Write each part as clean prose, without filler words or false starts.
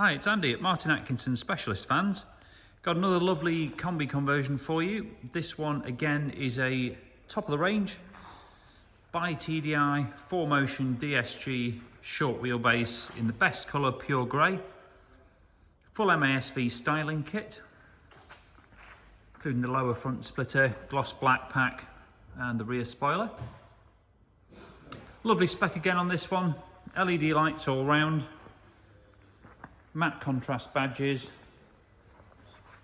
Hi, it's Andy at Martin Atkinson Specialist Vans. Got another lovely Kombi conversion for you. This one again is a top of the range BiTDi 4Motion DSG short wheelbase in the best colour, pure grey. Full MASV styling kit, including the lower front splitter, gloss black pack and the rear spoiler. Lovely spec again on this one. LED lights all round. Matte contrast badges.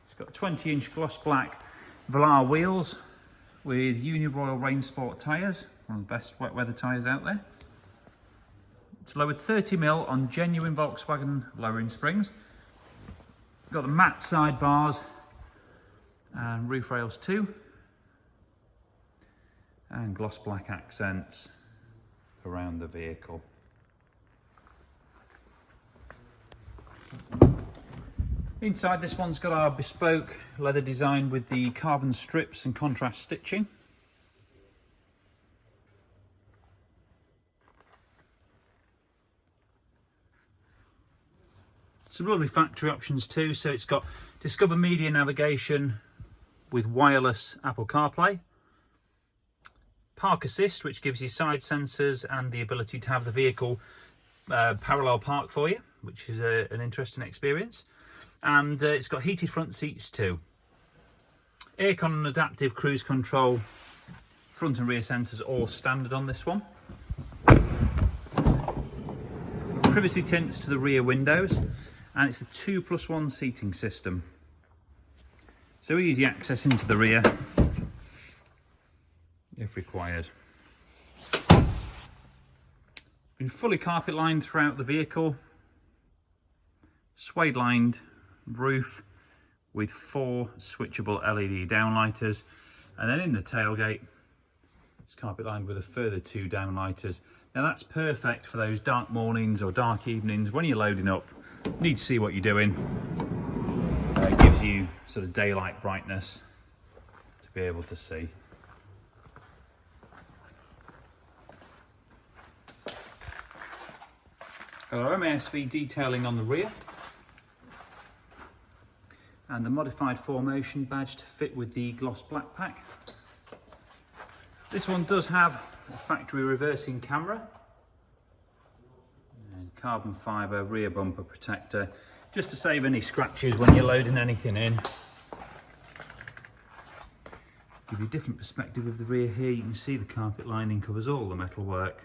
It's got 20-inch gloss black velar wheels with Uniroyal Rain Sport tyres, one of the best wet weather tyres out there. It's lowered 30mm on genuine Volkswagen lowering springs. Got the matte side bars and roof rails too, and gloss black accents around the vehicle. Inside, this one's got our bespoke leather design with the carbon strips and contrast stitching. Some lovely factory options too, so it's got Discover Media navigation with wireless Apple Carplay, Park Assist, which gives you side sensors and the ability to have the vehicle parallel park for you, which is an interesting experience. And it's got heated front seats too. Aircon and adaptive cruise control, front and rear sensors all standard on this one. Privacy tints to the rear windows, and it's a 2+1 seating system. So easy access into the rear if required. Been fully carpet lined throughout the vehicle. Suede lined roof with 4 switchable LED downlighters, and then in the tailgate it's carpet lined with a further 2 downlighters. Now that's perfect for those dark mornings or dark evenings when you're loading up, need to see what you're doing. It gives you sort of daylight brightness to be able to see. Got our MASV detailing on the rear and the modified 4Motion badge to fit with the gloss black pack. This one does have a factory reversing camera and carbon fibre rear bumper protector, just to save any scratches when you're loading anything in. Give you a different perspective of the rear here. You can see the carpet lining covers all the metal work.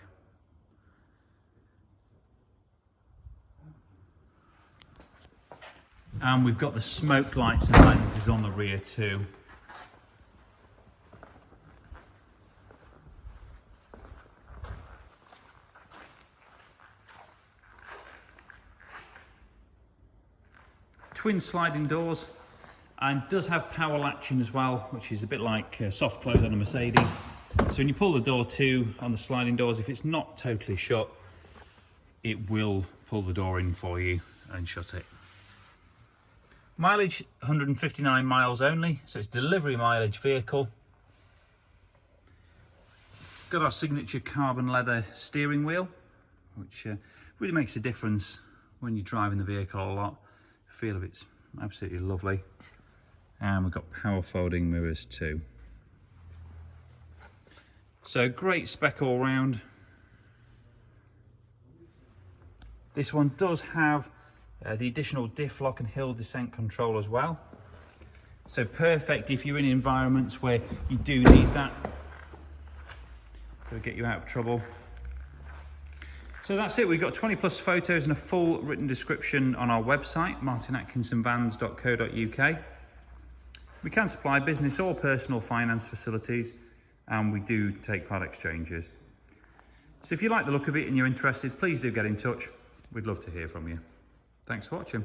And we've got the smoke lights and lenses on the rear too. Twin sliding doors, and does have power latching as well, which is a bit like soft close on a Mercedes. So when you pull the door to on the sliding doors, if it's not totally shut, it will pull the door in for you and shut it. Mileage 159 miles only, so it's delivery mileage vehicle. Got our signature carbon leather steering wheel, which really makes a difference when you're driving the vehicle a lot. The feel of it's absolutely lovely. And we've got power folding mirrors too. So great spec all round. This one does have the additional Diff lock and hill descent control as well. So perfect if you're in environments where you do need that. It'll get you out of trouble. So that's it. We've got 20+ photos and a full written description on our website, martinatkinsonvans.co.uk. We can supply business or personal finance facilities, and we do take part exchanges. So if you like the look of it and you're interested, please do get in touch. We'd love to hear from you. Thanks for watching.